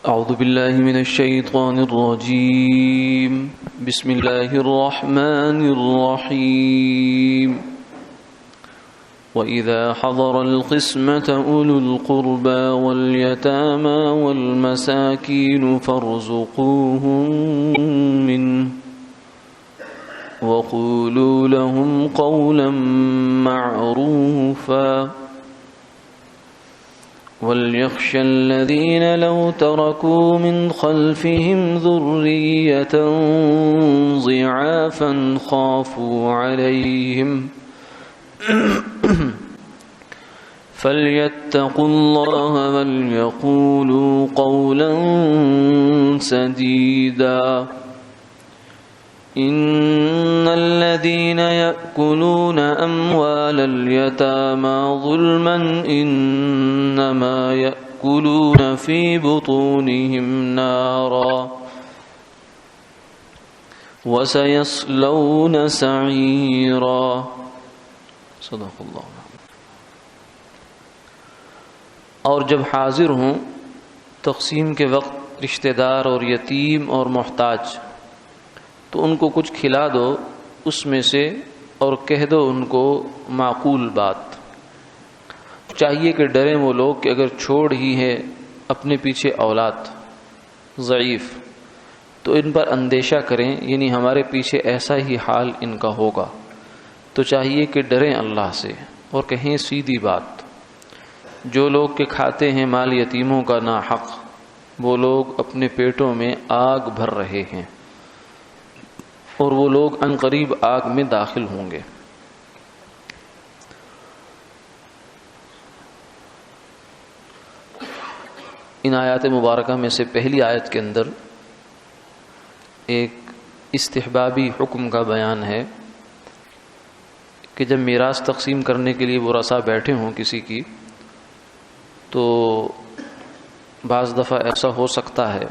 أعوذ بالله من الشيطان الرجيم. بسم الله الرحمن الرحيم. وإذا حضر القسمة أولو القربى واليتامى والمساكين فارزقوهم منه وقولوا لهم قولا معروفا وليخشى الذين لو تركوا من خلفهم ذرية ضعافا خافوا عليهم فليتقوا الله وليقولوا قولا سديدا. إن الذين يأكلون أموال اليتامى ظلما إنما يأكلون في بطونهم نارا وسيصلون سعيرا. صدق اللہ. اور جب حاضر ہوں تقسیم کے وقت رشتہ دار اور یتیم اور محتاج، تو ان کو کچھ کھلا دو اس میں سے اور کہہ دو ان کو معقول بات. چاہیے کہ ڈریں وہ لوگ کہ اگر چھوڑ ہی ہے اپنے پیچھے اولاد ضعیف تو ان پر اندیشہ کریں، یعنی ہمارے پیچھے ایسا ہی حال ان کا ہوگا. تو چاہیے کہ ڈریں اللہ سے اور کہیں سیدھی بات. جو لوگ کہ کھاتے ہیں مال یتیموں کا ناحق، وہ لوگ اپنے پیٹوں میں آگ بھر رہے ہیں اور وہ لوگ عنقریب آگ میں داخل ہوں گے. ان آیات مبارکہ میں سے پہلی آیت کے اندر ایک استحبابی حکم کا بیان ہے کہ جب میراث تقسیم کرنے کے لیے ورثاء بیٹھے ہوں کسی کی، تو بعض دفعہ ایسا ہو سکتا ہے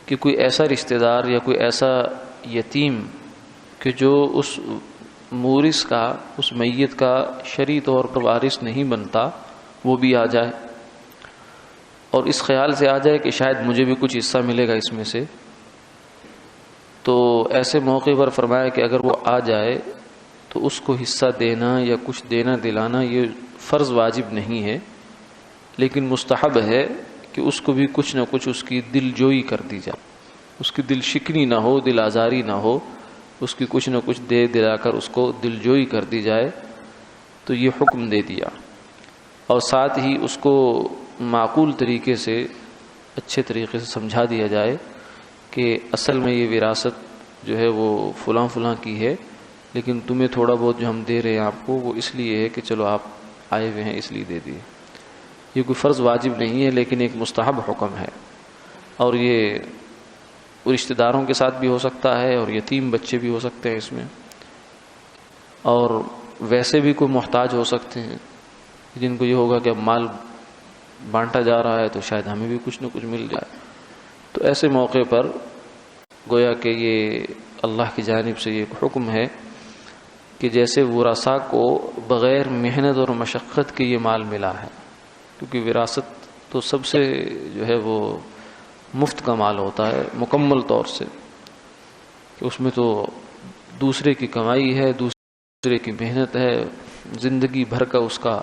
کہ کوئی ایسا رشتہ دار یا کوئی ایسا یتیم کہ جو اس مورث کا، اس میت کا شرعی طور پر وارث نہیں بنتا، وہ بھی آ جائے اور اس خیال سے آ جائے کہ شاید مجھے بھی کچھ حصہ ملے گا اس میں سے. تو ایسے موقع پر فرمایا کہ اگر وہ آ جائے تو اس کو حصہ دینا یا کچھ دینا دلانا یہ فرض واجب نہیں ہے، لیکن مستحب ہے کہ اس کو بھی کچھ نہ کچھ اس کی دل جوئی کر دی جائے، اس کی دل شکنی نہ ہو، دل آزاری نہ ہو، اس کی کچھ نہ کچھ دے دلا کر اس کو دل جوئی کر دی جائے. تو یہ حکم دے دیا اور ساتھ ہی اس کو معقول طریقے سے، اچھے طریقے سے سمجھا دیا جائے کہ اصل میں یہ وراثت جو ہے وہ فلاں فلاں کی ہے، لیکن تمہیں تھوڑا بہت جو ہم دے رہے ہیں آپ کو وہ اس لیے ہے کہ چلو آپ آئے ہوئے ہیں اس لیے دے دیے. یہ کوئی فرض واجب نہیں ہے لیکن ایک مستحب حکم ہے، اور یہ رشتہ داروں کے ساتھ بھی ہو سکتا ہے اور یتیم بچے بھی ہو سکتے ہیں اس میں، اور ویسے بھی کوئی محتاج ہو سکتے ہیں جن کو یہ ہوگا کہ اب مال بانٹا جا رہا ہے تو شاید ہمیں بھی کچھ نہ کچھ مل جائے. تو ایسے موقع پر گویا کہ یہ اللہ کی جانب سے یہ حکم ہے کہ جیسے ورثاء کو بغیر محنت اور مشقت کے یہ مال ملا ہے، کیونکہ وراثت تو سب سے جو ہے وہ مفت کا مال ہوتا ہے مکمل طور سے، کہ اس میں تو دوسرے کی کمائی ہے، دوسرے کی محنت ہے، زندگی بھر کا اس کا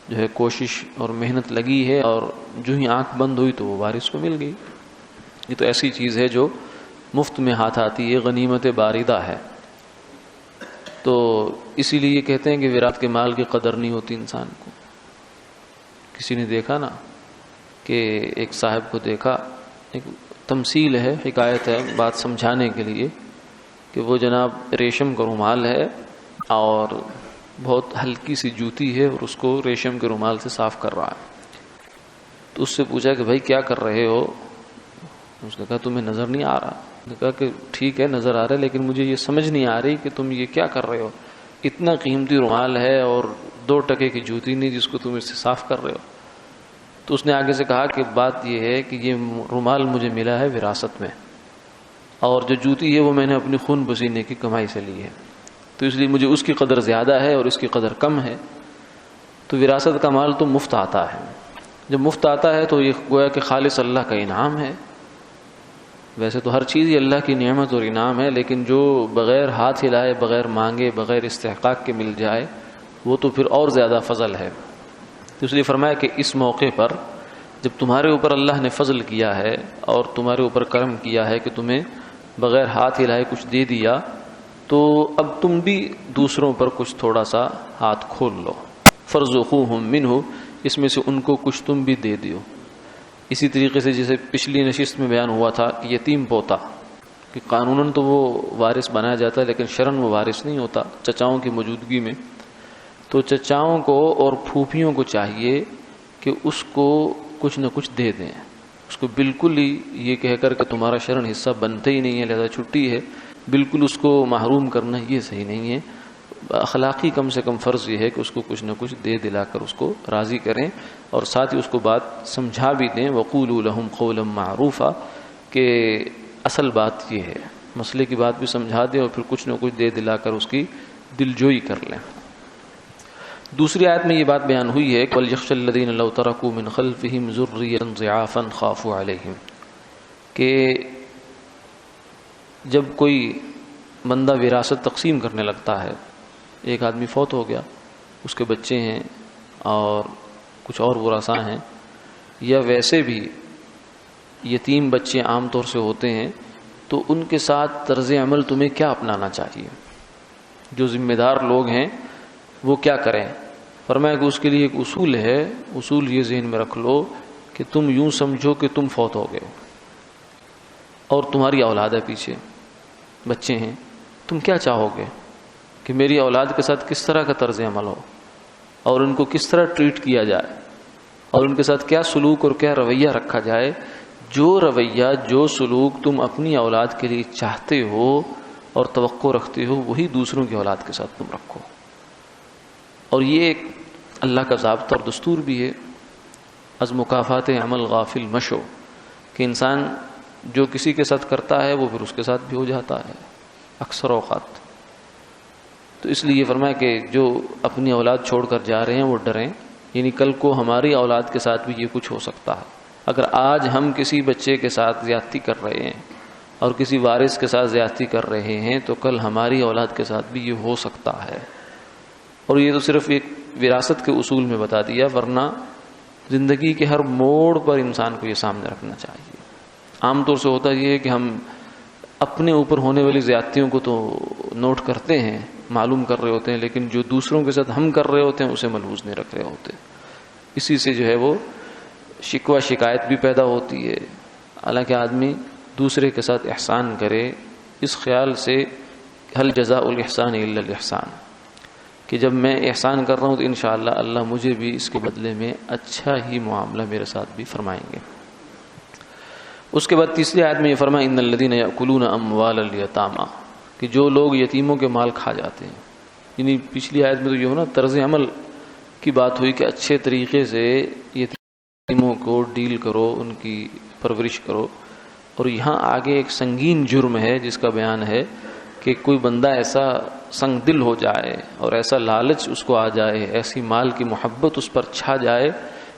جو ہے کوشش اور محنت لگی ہے، اور جو ہی آنکھ بند ہوئی تو وہ وارث کو مل گئی. یہ تو ایسی چیز ہے جو مفت میں ہاتھ آتی ہے، غنیمت باردہ ہے. تو اسی لیے یہ کہتے ہیں کہ وراثت کے مال کی قدر نہیں ہوتی انسان کو. کسی نے دیکھا نا کہ ایک صاحب کو دیکھا، ایک تمثیل ہے، حکایت ہے بات سمجھانے کے لیے، کہ وہ جناب ریشم کا رومال ہے اور بہت ہلکی سی جوتی ہے اور اس کو ریشم کے رومال سے صاف کر رہا ہے. تو اس سے پوچھا کہ بھائی کیا کر رہے ہو؟ اس نے کہا تمہیں نظر نہیں آ رہا. اس نے کہا کہ ٹھیک ہے نظر آ رہا ہے لیکن مجھے یہ سمجھ نہیں آ رہی کہ تم یہ کیا کر رہے ہو. اتنا قیمتی رومال ہے اور 2 ٹکے کی جوتی نہیں جس کو تم اس سے صاف کر رہے ہو. تو اس نے آگے سے کہا کہ بات یہ ہے کہ یہ رومال مجھے ملا ہے وراثت میں، اور جو جوتی ہے وہ میں نے اپنی خون پسینے کی کمائی سے لی ہے، تو اس لیے مجھے اس کی قدر زیادہ ہے اور اس کی قدر کم ہے. تو وراثت کا مال تو مفت آتا ہے، جب مفت آتا ہے تو یہ گویا کہ خالص اللہ کا انعام ہے. ویسے تو ہر چیز ہی اللہ کی نعمت اور انعام ہے، لیکن جو بغیر ہاتھ ہلائے، بغیر مانگے، بغیر استحقاق کے مل جائے وہ تو پھر اور زیادہ فضل ہے. تو اس لیے فرمایا کہ اس موقع پر جب تمہارے اوپر اللہ نے فضل کیا ہے اور تمہارے اوپر کرم کیا ہے کہ تمہیں بغیر ہاتھ ہلائے کچھ دے دیا، تو اب تم بھی دوسروں پر کچھ تھوڑا سا ہاتھ کھول لو. فارزقوہم منہ، اس میں سے ان کو کچھ تم بھی دے دیو. اسی طریقے سے جیسے پچھلی نشست میں بیان ہوا تھا کہ یتیم پوتا، کہ قانوناً تو وہ وارث بنایا جاتا ہے لیکن شرعاً وہ وارث نہیں ہوتا چچاؤں کی موجودگی میں. تو چچاؤں کو اور پھوپھیوں کو چاہیے کہ اس کو کچھ نہ کچھ دے دیں. اس کو بالکل ہی یہ کہہ کر کہ تمہارا شرعاً حصہ بنتا ہی نہیں ہے لہذا چھٹی ہے، بالکل اس کو محروم کرنا یہ صحیح نہیں ہے. اخلاقی کم سے کم فرض یہ ہے کہ اس کو کچھ نہ کچھ دے دلا کر اس کو راضی کریں، اور ساتھ ہی اس کو بات سمجھا بھی دیں. وقولوا لهم قولا معروفا، کہ اصل بات یہ ہے، مسئلے کی بات بھی سمجھا دیں اور پھر کچھ نہ کچھ دے دلا کر اس کی دلجوئی کر لیں. دوسری آیت میں یہ بات بیان ہوئی ہے کہ وَلْيَخْشَ الَّذِينَ لَوْ تَرَكُوا مِنْ خَلْفِهِمْ ذُرِّيَّةً ضِعَافًا خَافُوا عَلَيْهِمْ، کہ جب کوئی بندہ وراثت تقسیم کرنے لگتا ہے، ایک آدمی فوت ہو گیا، اس کے بچے ہیں اور کچھ اور ورثاء ہیں، یا ویسے بھی یتیم بچے عام طور سے ہوتے ہیں، تو ان کے ساتھ طرز عمل تمہیں کیا اپنانا چاہیے؟ جو ذمہ دار لوگ ہیں وہ کیا کریں؟ فرمایا کہ اس کے لیے ایک اصول ہے. اصول یہ ذہن میں رکھ لو کہ تم یوں سمجھو کہ تم فوت ہو گئے اور تمہاری اولاد ہے، پیچھے بچے ہیں. تم کیا چاہو گے کہ میری اولاد کے ساتھ کس طرح کا طرز عمل ہو اور ان کو کس طرح ٹریٹ کیا جائے اور ان کے ساتھ کیا سلوک اور کیا رویہ رکھا جائے؟ جو رویہ، جو سلوک تم اپنی اولاد کے لیے چاہتے ہو اور توقع رکھتے ہو، وہی دوسروں کی اولاد کے ساتھ تم رکھو. اور یہ ایک اللہ کا ضابطہ اور دستور بھی ہے. از مکافات عمل غافل مشو، کہ انسان جو کسی کے ساتھ کرتا ہے وہ پھر اس کے ساتھ بھی ہو جاتا ہے اکثر اوقات. تو اس لیے یہ فرمایا کہ جو اپنی اولاد چھوڑ کر جا رہے ہیں وہ ڈریں، یعنی کل کو ہماری اولاد کے ساتھ بھی یہ کچھ ہو سکتا ہے. اگر آج ہم کسی بچے کے ساتھ زیادتی کر رہے ہیں اور کسی وارث کے ساتھ زیادتی کر رہے ہیں تو کل ہماری اولاد کے ساتھ بھی یہ ہو سکتا ہے. اور یہ تو صرف ایک وراثت کے اصول میں بتا دیا، ورنہ زندگی کے ہر موڑ پر انسان کو یہ سامنے رکھنا چاہیے. عام طور سے ہوتا یہ ہے کہ ہم اپنے اوپر ہونے والی زیادتیوں کو تو نوٹ کرتے ہیں، معلوم کر رہے ہوتے ہیں، لیکن جو دوسروں کے ساتھ ہم کر رہے ہوتے ہیں اسے ملحوظ نہیں رکھ رہے ہوتے. اسی سے جو ہے وہ شکوہ شکایت بھی پیدا ہوتی ہے. حالانکہ آدمی دوسرے کے ساتھ احسان کرے اس خیال سے هل جزاء الاحسان الا الاحسان، کہ جب میں احسان کر رہا ہوں تو انشاءاللہ اللہ مجھے بھی اس کے بدلے میں اچھا ہی معاملہ میرے ساتھ بھی فرمائیں گے. اس کے بعد تیسری آیت میں یہ فرمایا ان الذین یاکلون اموال الیتامی، کہ جو لوگ یتیموں کے مال کھا جاتے ہیں. یعنی پچھلی آیت میں تو یہ ہونا طرز عمل کی بات ہوئی کہ اچھے طریقے سے یتیموں کو ڈیل کرو، ان کی پرورش کرو. اور یہاں آگے ایک سنگین جرم ہے جس کا بیان ہے کہ کوئی بندہ ایسا سنگ دل ہو جائے اور ایسا لالچ اس کو آ جائے، ایسی مال کی محبت اس پر چھا جائے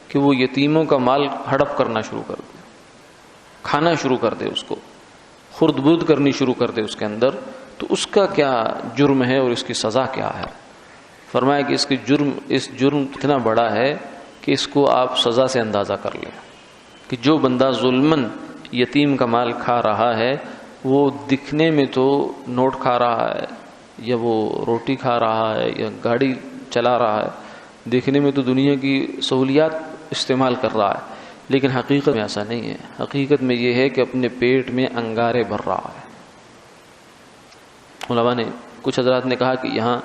کہ وہ یتیموں کا مال ہڑپ کرنا شروع کر دے، کھانا شروع کر دے، اس کو خرد برد کرنی شروع کر دے اس کے اندر. تو اس کا کیا جرم ہے اور اس کی سزا کیا ہے؟ فرمایا کہ اس جرم اتنا بڑا ہے کہ اس کو آپ سزا سے اندازہ کر لیں کہ جو بندہ ظلماً یتیم کا مال کھا رہا ہے، وہ دکھنے میں تو نوٹ کھا رہا ہے یا وہ روٹی کھا رہا ہے یا گاڑی چلا رہا ہے، دیکھنے میں تو دنیا کی سہولیات استعمال کر رہا ہے، لیکن حقیقت میں ایسا نہیں ہے. حقیقت میں یہ ہے کہ اپنے پیٹ میں انگارے بھر رہا ہے. علماء نے، کچھ حضرات نے کہا کہ یہاں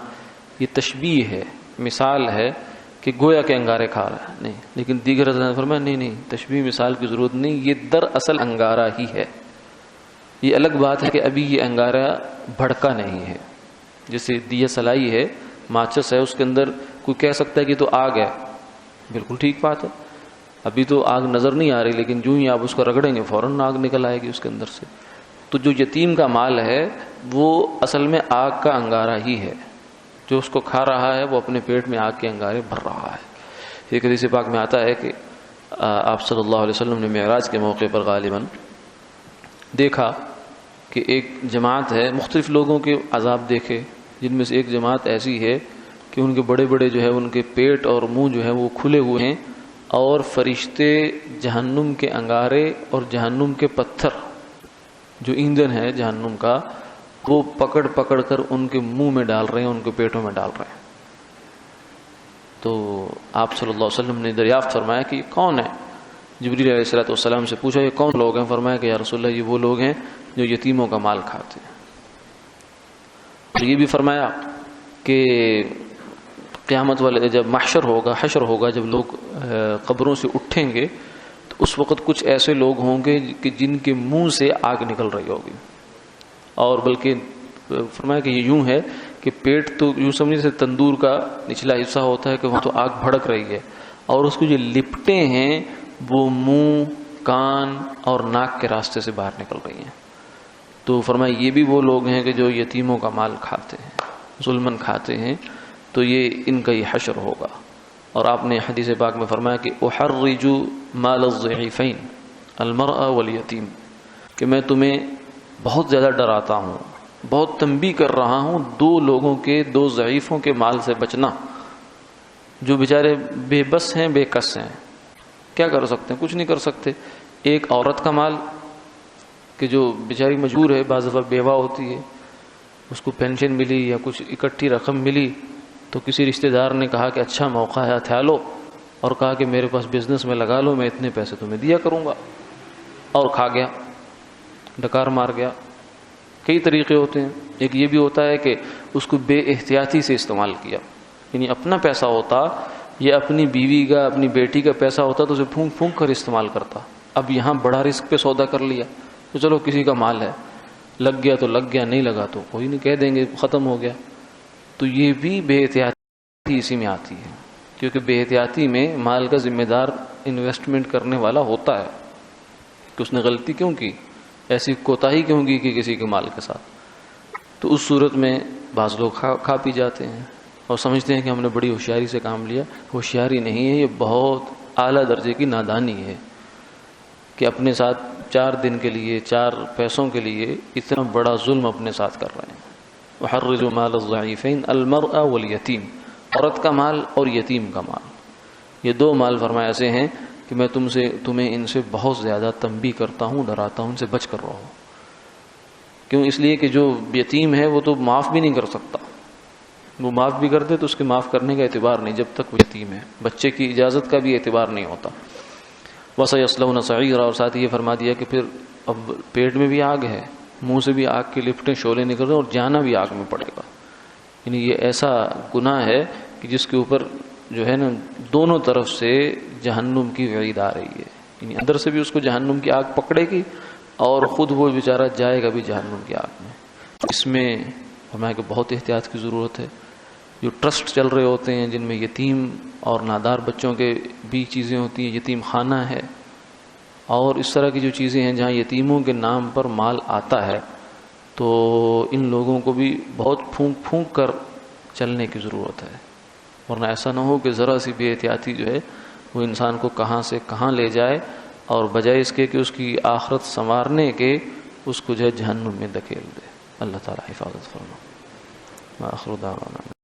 یہ تشبیہ ہے، مثال ہے کہ گویا کے انگارے کھا رہا ہے، نہیں. لیکن دیگر حضرات نے فرمایا نہیں، تشبیہ مثال کی ضرورت نہیں، یہ دراصل انگارہ ہی ہے. یہ الگ بات ہے کہ ابھی یہ انگارہ بھڑکا نہیں ہے. جیسے دیہ سلائی ہے، ماچس ہے، اس کے اندر کوئی کہہ سکتا ہے کہ تو آگ ہے، بالکل ٹھیک بات ہے، ابھی تو آگ نظر نہیں آ رہی، لیکن جو ہی آپ اس کو رگڑیں گے فوراً آگ نکل آئے گی اس کے اندر سے. تو جو یتیم کا مال ہے وہ اصل میں آگ کا انگارہ ہی ہے. جو اس کو کھا رہا ہے وہ اپنے پیٹ میں آگ کے انگارے بھر رہا ہے. ایک حدیث پاک میں آتا ہے کہ آپ صلی اللہ علیہ وسلم نے معراج کے موقع پر غالباً دیکھا کہ ایک جماعت ہے، مختلف لوگوں کے عذاب دیکھے، جن میں سے ایک جماعت ایسی ہے کہ ان کے بڑے بڑے جو ہے ان کے پیٹ اور منہ جو ہے وہ کھلے ہوئے ہیں، اور فرشتے جہنم کے انگارے اور جہنم کے پتھر جو ایندھن ہے جہنم کا وہ پکڑ پکڑ کر ان کے منہ میں ڈال رہے ہیں، ان کے پیٹوں میں ڈال رہے ہیں۔ تو آپ صلی اللہ علیہ وسلم نے دریافت فرمایا کہ یہ کون ہے؟ جبریل علیہ الصلوۃ والسلام سے پوچھا یہ کون لوگ ہیں؟ فرمایا کہ یا رسول اللہ یہ وہ لوگ ہیں جو یتیموں کا مال کھاتے ہیں۔ یہ بھی فرمایا کہ قیامت والے جب محشر ہوگا، حشر ہوگا، جب لوگ قبروں سے اٹھیں گے تو اس وقت کچھ ایسے لوگ ہوں گے کہ جن کے منہ سے آگ نکل رہی ہوگی، اور بلکہ فرمایا کہ یہ یوں ہے کہ پیٹ تو یوں سمجھے سے تندور کا نچلا حصہ ہوتا ہے کہ وہاں تو آگ بھڑک رہی ہے، اور اس کو جو لپٹیں ہیں وہ منہ، کان اور ناک کے راستے سے باہر نکل رہی ہیں۔ تو فرمایا یہ بھی وہ لوگ ہیں کہ جو یتیموں کا مال کھاتے ہیں، ظلمن کھاتے ہیں، تو یہ ان کا یہ حشر ہوگا۔ اور آپ نے حدیث پاک میں فرمایا کہ احرج مال الضعیفین المرأة والیتیم، کہ میں تمہیں بہت زیادہ ڈراتا ہوں، بہت تنبیہ کر رہا ہوں دو لوگوں کے، دو ضعیفوں کے مال سے بچنا، جو بیچارے بے بس ہیں، بے کس ہیں، کیا کر سکتے ہیں؟ کچھ نہیں کر سکتے۔ ایک عورت کا مال کہ جو بیچاری مجبور ہے، بعض دفعہ بیوہ ہوتی ہے، اس کو پینشن ملی یا کچھ اکٹھی رقم ملی تو کسی رشتہ دار نے کہا کہ اچھا موقع ہے ہتھیا لو، اور کہا کہ میرے پاس بزنس میں لگا لو، میں اتنے پیسے تمہیں دیا کروں گا، اور کھا گیا، ڈکار مار گیا۔ کئی طریقے ہوتے ہیں۔ ایک یہ بھی ہوتا ہے کہ اس کو بے احتیاطی سے استعمال کیا، یعنی اپنا پیسہ ہوتا یا اپنی بیوی کا، اپنی بیٹی کا پیسہ ہوتا تو اسے پھونک پھونک کر استعمال کرتا۔ اب یہاں بڑا رسک پہ سودا کر لیا تو چلو کسی کا مال ہے، لگ گیا تو لگ گیا، نہیں لگا تو کوئی نہیں، کہہ دیں گے ختم ہو گیا۔ تو یہ بھی بے احتیاطی اسی میں آتی ہے، کیونکہ بے احتیاطی میں مال کا ذمہ دار انویسٹمنٹ کرنے والا ہوتا ہے کہ اس نے غلطی کیوں کی، ایسی کوتاہی کیوں کی کہ کسی کے مال کے ساتھ۔ تو اس صورت میں بعض لوگ کھا پی جاتے ہیں اور سمجھتے ہیں کہ ہم نے بڑی ہوشیاری سے کام لیا۔ ہوشیاری نہیں ہے، یہ بہت اعلیٰ درجے کی نادانی ہے کہ اپنے ساتھ 4 دن کے لیے، 4 پیسوں کے لیے اتنا بڑا ظلم اپنے ساتھ کر رہے ہیں۔ وحرج مال الضعیفین المرأة والیتیم، عورت کا مال اور یتیم کا مال، یہ 2 مال فرمایا ایسے ہیں کہ میں تمہیں ان سے بہت زیادہ تنبیہ کرتا ہوں، ڈراتا ہوں، ان سے بچ کر رہو۔ کیوں؟ اس لیے کہ جو یتیم ہے وہ تو معاف بھی نہیں کر سکتا، وہ معاف بھی کر دے تو اس کے معاف کرنے کا اعتبار نہیں جب تک وہ یتیم ہے، بچے کی اجازت کا بھی اعتبار نہیں ہوتا۔ وَسَيَصْلَوْنَ سَعِيرًا، اور ساتھ یہ فرما دیا کہ پھر اب پیٹ میں بھی آگ ہے، منہ سے بھی آگ کے لپٹیں شعلے نکل رہے ہیں، اور جانا بھی آگ میں پڑے گا۔ یعنی یہ ایسا گناہ ہے کہ جس کے اوپر جو ہے نا دونوں طرف سے جہنم کی وعید آ رہی ہے، یعنی اندر سے بھی اس کو جہنم کی آگ پکڑے گی اور خود وہ بیچارہ جائے گا بھی جہنم کی آگ میں۔ اس میں ہمیں کہ بہت احتیاط کی ضرورت ہے۔ جو ٹرسٹ چل رہے ہوتے ہیں جن میں یتیم اور نادار بچوں کے بھی چیزیں ہوتی ہیں، یتیم خانہ ہے اور اس طرح کی جو چیزیں ہیں جہاں یتیموں کے نام پر مال آتا ہے، تو ان لوگوں کو بھی بہت پھونک پھونک کر چلنے کی ضرورت ہے، ورنہ ایسا نہ ہو کہ ذرا سی بے احتیاطی جو ہے وہ انسان کو کہاں سے کہاں لے جائے، اور بجائے اس کے کہ اس کی آخرت سنوارنے کے اس کو جو ہے جہنم میں دھکیل دے۔ اللہ تعالی حفاظت فرمائے۔ آخر دعوانا